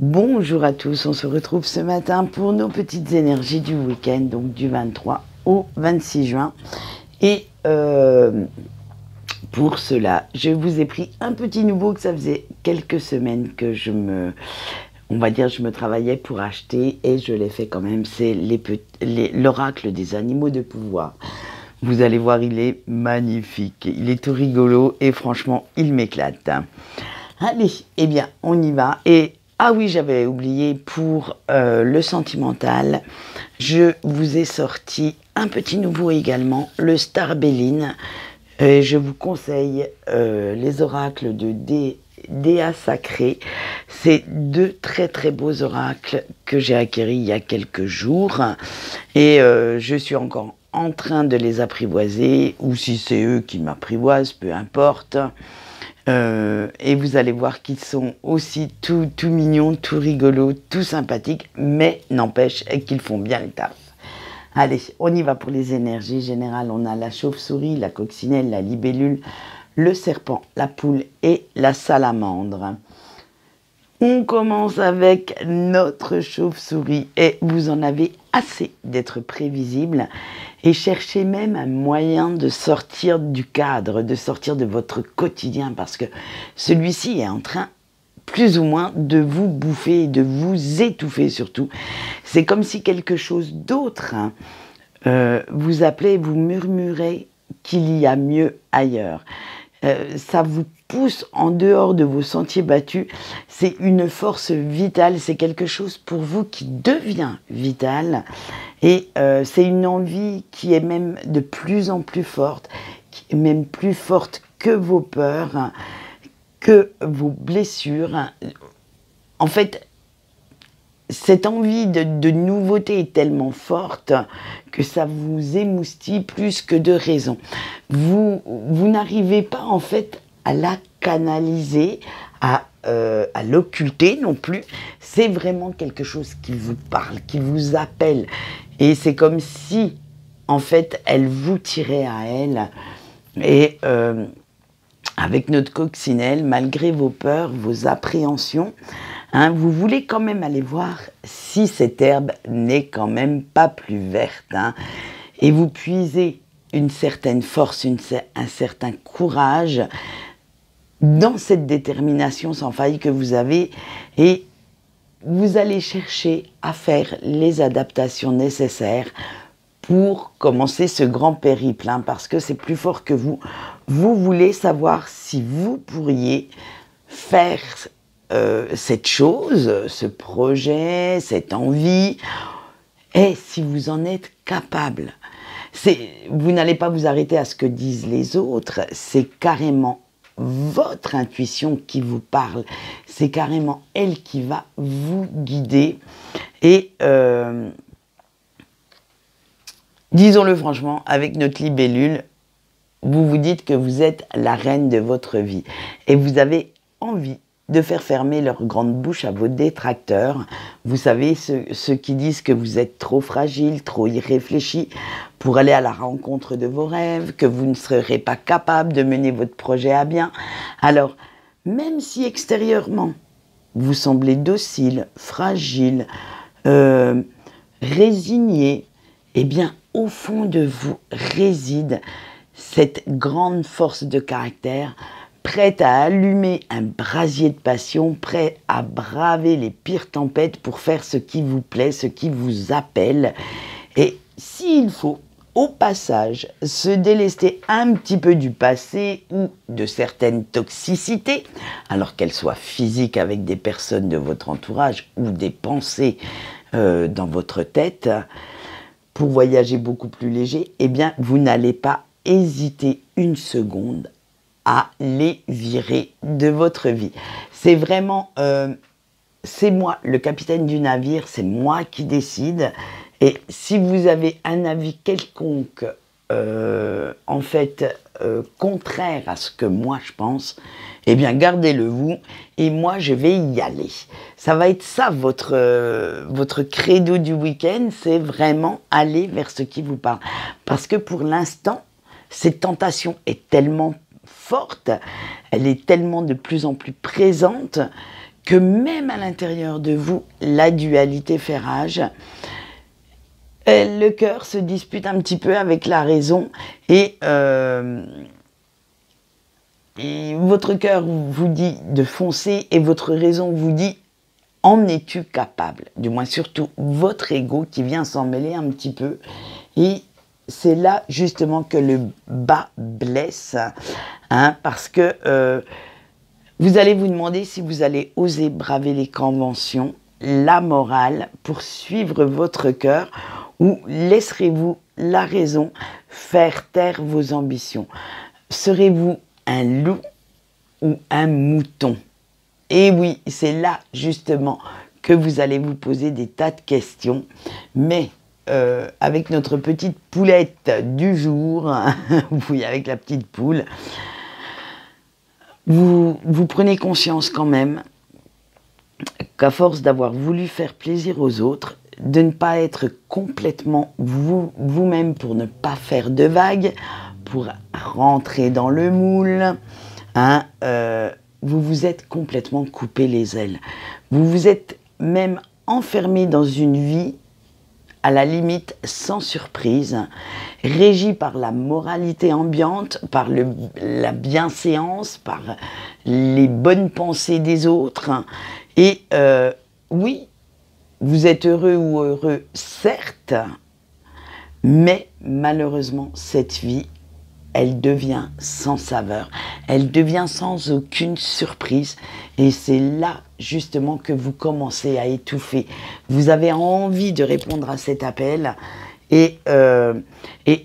Bonjour à tous, on se retrouve ce matin pour nos petites énergies du week-end, donc du 23 au 26 juin. Et pour cela, je vous ai pris un petit nouveau que ça faisait quelques semaines que je me travaillais pour acheter et je l'ai fait quand même. C'est l'oracle des animaux de pouvoir. Vous allez voir, il est magnifique, il est tout rigolo et franchement, il m'éclate. Allez, eh bien, on y va. Et ah oui, j'avais oublié pour le sentimental, je vous ai sorti un petit nouveau également, le Starbelline. Je vous conseille les oracles de Déa Sacré. C'est deux très très beaux oracles que j'ai acquéris il y a quelques jours et je suis encore en train de les apprivoiser, ou si c'est eux qui m'apprivoisent, peu importe. Et vous allez voir qu'ils sont aussi tout mignons, tout rigolos, tout sympathiques, mais n'empêche qu'ils font bien le taf. Allez, on y va pour les énergies générales. On a la chauve-souris, la coccinelle, la libellule, le serpent, la poule et la salamandre. On commence avec notre chauve-souris et vous en avez assez d'être prévisible et cherchez même un moyen de sortir du cadre, de sortir de votre quotidien parce que celui-ci est en train plus ou moins de vous bouffer, de vous étouffer surtout. C'est comme si quelque chose d'autre vous appelait, vous murmurait qu'il y a mieux ailleurs. Ça vous pousse en dehors de vos sentiers battus. C'est une force vitale, c'est quelque chose pour vous qui devient vital. Et c'est une envie qui est même de plus en plus forte, qui est même plus forte que vos peurs, que vos blessures. En fait, cette envie de nouveauté est tellement forte que ça vous émoustille plus que de raison. Vous n'arrivez pas en fait à la canaliser, à l'occulter non plus. C'est vraiment quelque chose qui vous parle, qui vous appelle. Et c'est comme si, en fait, elle vous tirait à elle. Et avec notre coccinelle, malgré vos peurs, vos appréhensions, hein, vous voulez quand même aller voir si cette herbe n'est quand même pas plus verte. Hein, et vous puisez une certaine force, un certain courage dans cette détermination sans faille que vous avez. Et vous allez chercher à faire les adaptations nécessaires pour commencer ce grand périple, hein, parce que c'est plus fort que vous. Vous voulez savoir si vous pourriez faire cette chose, ce projet, cette envie, et si vous en êtes capable. Vous n'allez pas vous arrêter à ce que disent les autres, c'est carrément votre intuition qui vous parle, c'est carrément elle qui va vous guider. Et disons-le franchement, avec notre libellule, vous vous dites que vous êtes la reine de votre vie et vous avez envie de faire fermer leur grande bouche à vos détracteurs. Vous savez, ceux qui disent que vous êtes trop fragile, trop irréfléchi pour aller à la rencontre de vos rêves, que vous ne serez pas capable de mener votre projet à bien. Alors, même si extérieurement, vous semblez docile, fragile, résigné, eh bien, au fond de vous réside cette grande force de caractère, prête à allumer un brasier de passion, prêt à braver les pires tempêtes pour faire ce qui vous plaît, ce qui vous appelle. Et s'il faut, au passage, se délester un petit peu du passé ou de certaines toxicités, alors qu'elles soient physiques avec des personnes de votre entourage ou des pensées dans votre tête, pour voyager beaucoup plus léger, eh bien, vous n'allez pas hésiter une seconde à les virer de votre vie. C'est vraiment, c'est moi, le capitaine du navire, c'est moi qui décide. Et si vous avez un avis quelconque, en fait, contraire à ce que moi je pense, eh bien gardez-le vous, et moi je vais y aller. Ça va être ça votre credo du week-end, c'est vraiment aller vers ce qui vous parle. Parce que pour l'instant, cette tentation est tellement forte, elle est tellement de plus en plus présente, que même à l'intérieur de vous, la dualité fait rage. Le cœur se dispute un petit peu avec la raison et votre cœur vous dit de foncer et votre raison vous dit en es-tu capable? Du moins surtout votre ego qui vient s'en mêler un petit peu. Et c'est là justement que le bas blesse, hein, parce que vous allez vous demander si vous allez oser braver les conventions, la morale pour suivre votre cœur, ou laisserez-vous la raison faire taire vos ambitions? Serez-vous un loup ou un mouton? Et oui, c'est là justement que vous allez vous poser des tas de questions, mais avec notre petite poulette du jour, oui, avec la petite poule, vous prenez conscience quand même qu'à force d'avoir voulu faire plaisir aux autres, de ne pas être complètement vous-même pour ne pas faire de vagues, pour rentrer dans le moule, hein, vous vous êtes complètement coupé les ailes. Vous vous êtes même enfermé dans une vie, à la limite sans surprise, régie par la moralité ambiante, par la bienséance, par les bonnes pensées des autres. Et oui, vous êtes heureux ou heureux, certes, mais malheureusement, cette vie, elle devient sans saveur, elle devient sans aucune surprise. Et c'est là, justement, que vous commencez à étouffer. Vous avez envie de répondre à cet appel. Et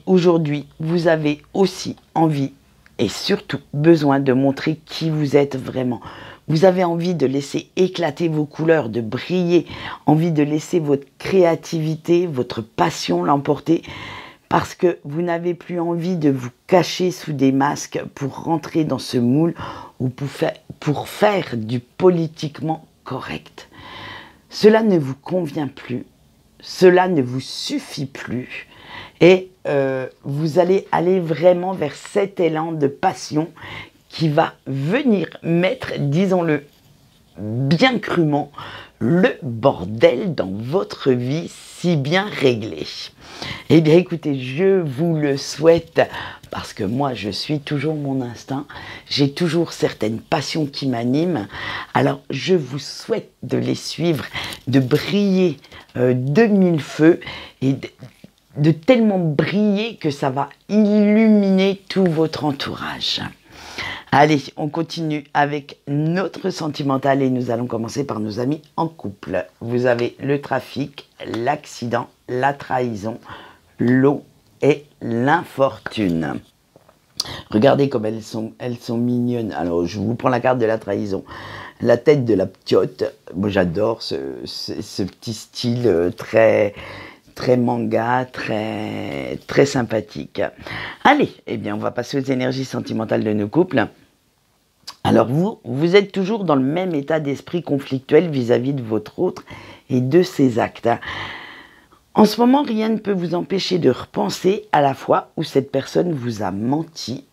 aujourd'hui, vous avez aussi envie et surtout besoin de montrer qui vous êtes vraiment. Vous avez envie de laisser éclater vos couleurs, de briller, envie de laisser votre créativité, votre passion l'emporter, parce que vous n'avez plus envie de vous cacher sous des masques pour rentrer dans ce moule ou pour faire du politiquement correct. Cela ne vous convient plus, cela ne vous suffit plus, et vous allez aller vraiment vers cet élan de passion qui va venir mettre, disons-le bien crûment, le bordel dans votre vie si bien réglée. Eh bien écoutez, je vous le souhaite, parce que moi je suis toujours mon instinct, j'ai toujours certaines passions qui m'animent, alors je vous souhaite de les suivre, de briller de mille feux et de tellement briller que ça va illuminer tout votre entourage. Allez, on continue avec notre sentimental et nous allons commencer par nos amis en couple. Vous avez le trafic, l'accident, la trahison, l'eau et l'infortune. Regardez comme elles sont mignonnes. Alors, je vous prends la carte de la trahison. La tête de la ptiote. Moi, j'adore ce petit style très manga, très sympathique. Allez, eh bien, on va passer aux énergies sentimentales de nos couples. Alors vous êtes toujours dans le même état d'esprit conflictuel vis-à-vis de votre autre et de ses actes. En ce moment, rien ne peut vous empêcher de repenser à la fois où cette personne vous a menti,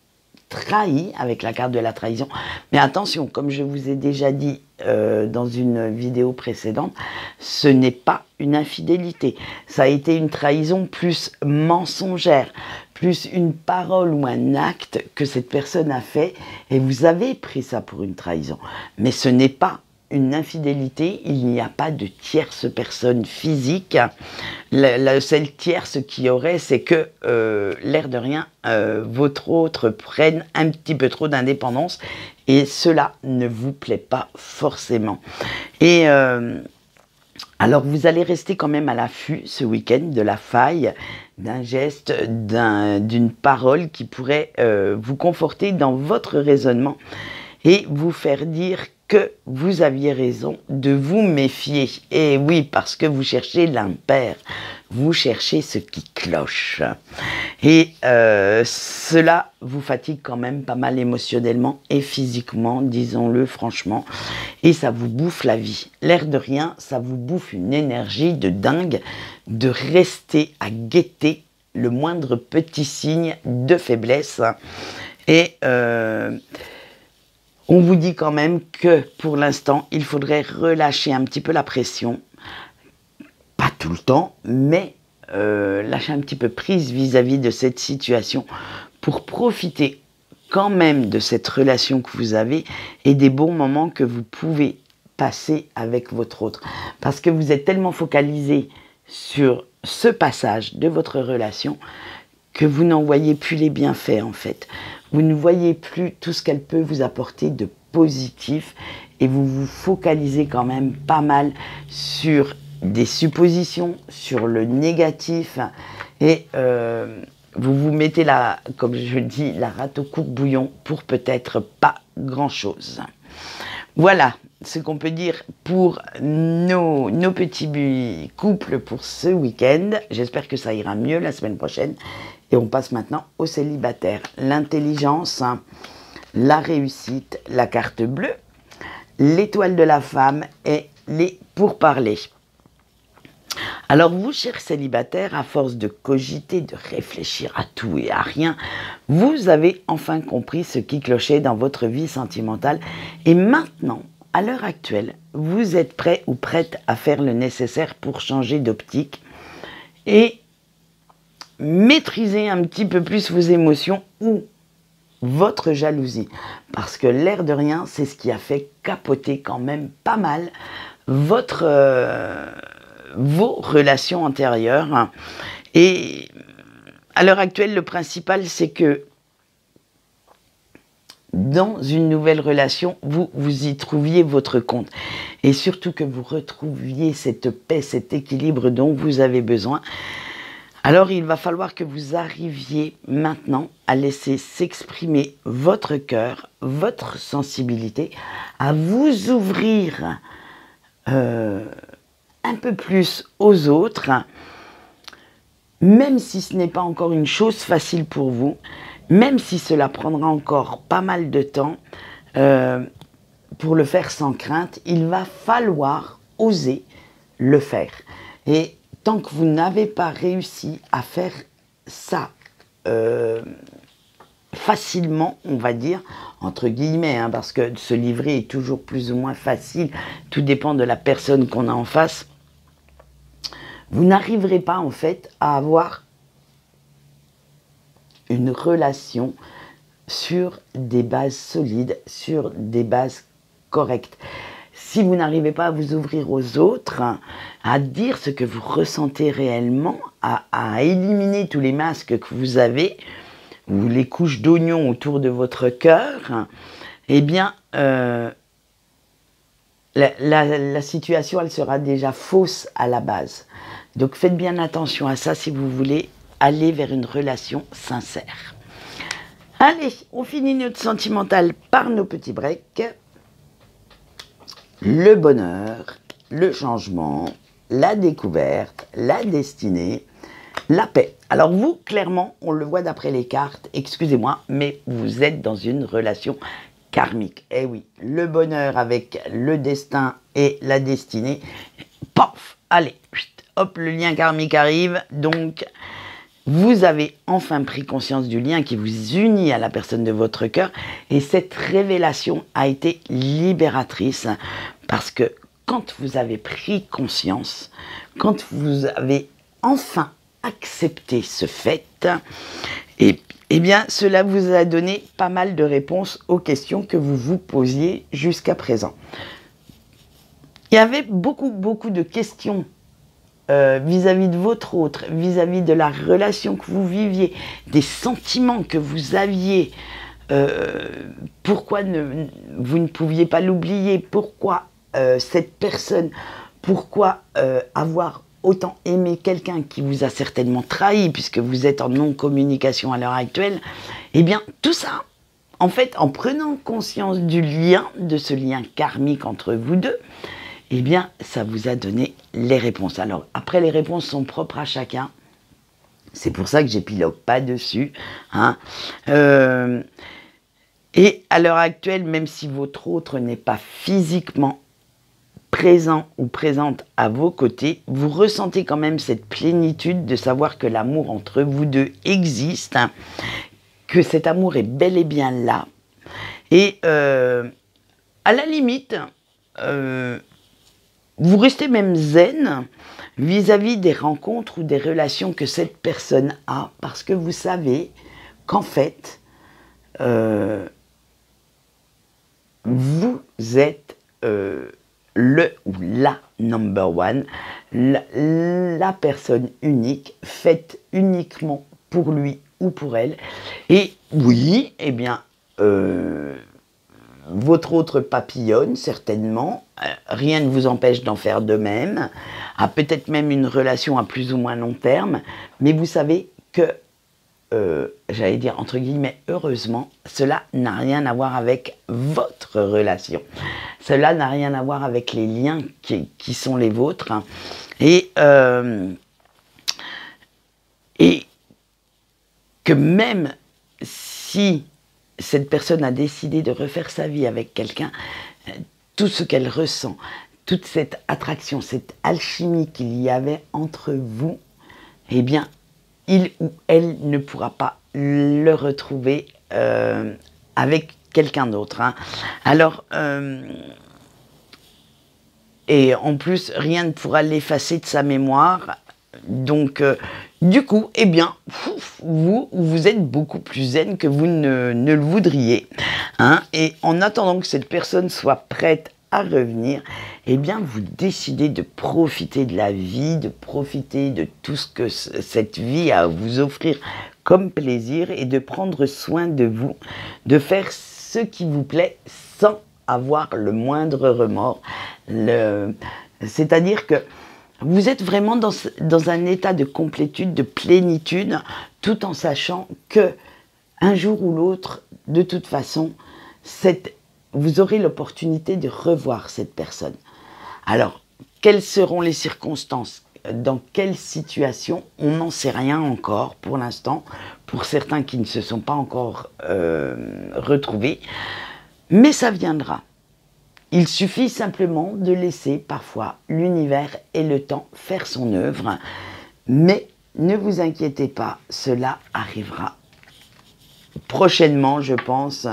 trahi avec la carte de la trahison. Mais attention, comme je vous ai déjà dit dans une vidéo précédente, ce n'est pas une infidélité. Ça a été une trahison plus mensongère, plus une parole ou un acte que cette personne a fait et vous avez pris ça pour une trahison. Mais ce n'est pas une infidélité, il n'y a pas de tierce personne physique. La seule tierce qu'il y aurait, c'est que, l'air de rien, votre autre prenne un petit peu trop d'indépendance et cela ne vous plaît pas forcément. Et alors vous allez rester quand même à l'affût ce week-end de la faille, d'un geste, d'une parole qui pourrait vous conforter dans votre raisonnement et vous faire dire que vous aviez raison de vous méfier. Et oui, parce que vous cherchez l'impair, vous cherchez ce qui cloche. Et cela vous fatigue quand même pas mal émotionnellement et physiquement, disons-le franchement. Et ça vous bouffe la vie. L'air de rien, ça vous bouffe une énergie de dingue de rester à guetter le moindre petit signe de faiblesse. Et On vous dit quand même que pour l'instant, il faudrait relâcher un petit peu la pression. Pas tout le temps, mais lâcher un petit peu prise vis-à-vis de cette situation pour profiter quand même de cette relation que vous avez et des bons moments que vous pouvez passer avec votre autre. Parce que vous êtes tellement focalisé sur ce passage de votre relation que vous n'en voyez plus les bienfaits en fait. Vous ne voyez plus tout ce qu'elle peut vous apporter de positif et vous vous focalisez quand même pas mal sur des suppositions, sur le négatif et vous vous mettez là, comme je dis, la rate au courbouillon pour peut-être pas grand-chose. Voilà ce qu'on peut dire pour nos petits couples pour ce week-end. J'espère que ça ira mieux la semaine prochaine. Et on passe maintenant aux célibataires. L'intelligence, la réussite, la carte bleue, l'étoile de la femme et les pourparlers. Alors vous, chers célibataires, à force de cogiter, de réfléchir à tout et à rien, vous avez enfin compris ce qui clochait dans votre vie sentimentale. Et maintenant, à l'heure actuelle, vous êtes prêt ou prête à faire le nécessaire pour changer d'optique et maîtriser un petit peu plus vos émotions ou votre jalousie. Parce que l'air de rien, c'est ce qui a fait capoter quand même pas mal vos relations antérieures. Et à l'heure actuelle, le principal, c'est que dans une nouvelle relation, vous y trouviez votre compte. Et surtout que vous retrouviez cette paix, cet équilibre dont vous avez besoin. Alors, il va falloir que vous arriviez maintenant à laisser s'exprimer votre cœur, votre sensibilité, à vous ouvrir un peu plus aux autres, même si ce n'est pas encore une chose facile pour vous, même si cela prendra encore pas mal de temps pour le faire sans crainte, il va falloir oser le faire. Et tant que vous n'avez pas réussi à faire ça facilement, on va dire, entre guillemets, hein, parce que se livrer est toujours plus ou moins facile, tout dépend de la personne qu'on a en face, vous n'arriverez pas en fait à avoir une relation sur des bases solides, sur des bases correctes. Si vous n'arrivez pas à vous ouvrir aux autres, à dire ce que vous ressentez réellement, à éliminer tous les masques que vous avez, ou les couches d'oignon autour de votre cœur, eh bien, la situation, elle sera déjà fausse à la base. Donc faites bien attention à ça si vous voulez aller vers une relation sincère. Allez, on finit notre sentimental par nos petits breaks. Le bonheur, le changement, la découverte, la destinée, la paix. Alors vous, clairement, on le voit d'après les cartes, excusez-moi, mais vous êtes dans une relation karmique. Eh oui, le bonheur avec le destin et la destinée, paf, allez, hop, le lien karmique arrive, donc vous avez enfin pris conscience du lien qui vous unit à la personne de votre cœur et cette révélation a été libératrice parce que quand vous avez pris conscience, quand vous avez enfin accepté ce fait, eh bien cela vous a donné pas mal de réponses aux questions que vous vous posiez jusqu'à présent. Il y avait beaucoup de questions vis-à-vis de votre autre, vis-à-vis de la relation que vous viviez, des sentiments que vous aviez, pourquoi vous ne pouviez pas l'oublier, pourquoi cette personne, pourquoi avoir autant aimé quelqu'un qui vous a certainement trahi, puisque vous êtes en non-communication à l'heure actuelle, eh bien tout ça, en fait, en prenant conscience du lien, de ce lien karmique entre vous deux, eh bien, ça vous a donné les réponses. Alors, après, les réponses sont propres à chacun. C'est pour ça que j'épilogue pas dessus. Hein. Et à l'heure actuelle, même si votre autre n'est pas physiquement présent ou présente à vos côtés, vous ressentez quand même cette plénitude de savoir que l'amour entre vous deux existe, hein, que cet amour est bel et bien là. Et à la limite, vous restez même zen vis-à-vis des rencontres ou des relations que cette personne a, parce que vous savez qu'en fait, vous êtes le ou la number one, la personne unique, faite uniquement pour lui ou pour elle. Et oui, eh bien, votre autre papillonne, certainement, rien ne vous empêche d'en faire de même, a peut-être même une relation à plus ou moins long terme, mais vous savez que, j'allais dire entre guillemets, heureusement, cela n'a rien à voir avec votre relation. Cela n'a rien à voir avec les liens qui sont les vôtres. Et que même si cette personne a décidé de refaire sa vie avec quelqu'un, tout ce qu'elle ressent, toute cette attraction, cette alchimie qu'il y avait entre vous, eh bien, il ou elle ne pourra pas le retrouver avec quelqu'un d'autre. Hein. Alors, et en plus, rien ne pourra l'effacer de sa mémoire. Donc, du coup, eh bien, vous êtes beaucoup plus zen que vous ne le voudriez. Hein. Et en attendant que cette personne soit prête à revenir, eh bien, vous décidez de profiter de la vie, de profiter de tout ce que cette vie a à vous offrir comme plaisir et de prendre soin de vous, de faire ce qui vous plaît sans avoir le moindre remords. C'est-à-dire que vous êtes vraiment dans un état de complétude, de plénitude, tout en sachant que un jour ou l'autre, de toute façon, vous aurez l'opportunité de revoir cette personne. Alors, quelles seront les circonstances? Dans quelle situation? On n'en sait rien encore pour l'instant, pour certains qui ne se sont pas encore retrouvés, mais ça viendra. Il suffit simplement de laisser parfois l'univers et le temps faire son œuvre, mais ne vous inquiétez pas, cela arrivera prochainement, je pense.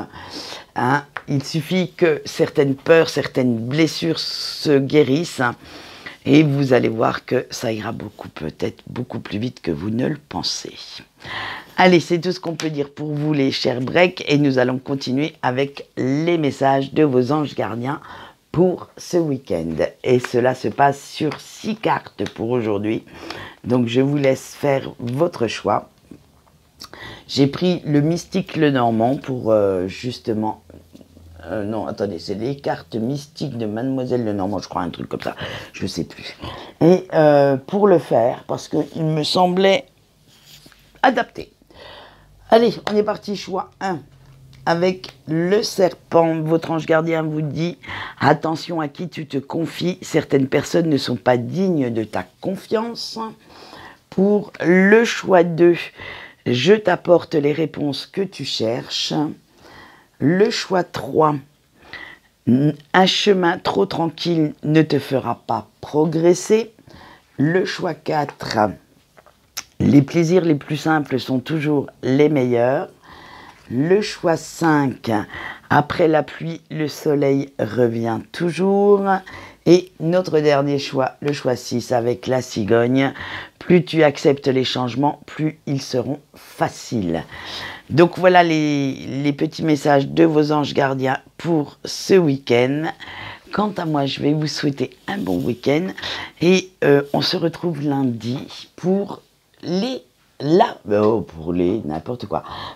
Hein. Il suffit que certaines peurs, certaines blessures se guérissent et vous allez voir que ça ira peut-être beaucoup plus vite que vous ne le pensez. Allez, c'est tout ce qu'on peut dire pour vous les chers breaks et nous allons continuer avec les messages de vos anges gardiens pour ce week-end. Et cela se passe sur 6 cartes pour aujourd'hui. Donc je vous laisse faire votre choix. J'ai pris le mystique Lenormand pour justement... non, attendez, c'est les cartes mystiques de Mademoiselle Lenormand, je crois, un truc comme ça, je ne sais plus. Et pour le faire, parce qu'il me semblait adapté. Allez, on est parti, choix 1. Avec le serpent, votre ange gardien vous dit « Attention à qui tu te confies, certaines personnes ne sont pas dignes de ta confiance. » Pour le choix 2, je t'apporte les réponses que tu cherches. Le choix 3, un chemin trop tranquille ne te fera pas progresser. Le choix 4, les plaisirs les plus simples sont toujours les meilleurs. Le choix 5, après la pluie, le soleil revient toujours. Et notre dernier choix, le choix 6 avec la cigogne. Plus tu acceptes les changements, plus ils seront faciles. Donc voilà les petits messages de vos anges gardiens pour ce week-end. Quant à moi, je vais vous souhaiter un bon week-end. Et on se retrouve lundi pour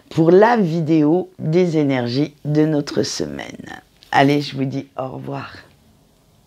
pour la vidéo des énergies de notre semaine. Allez, je vous dis au revoir.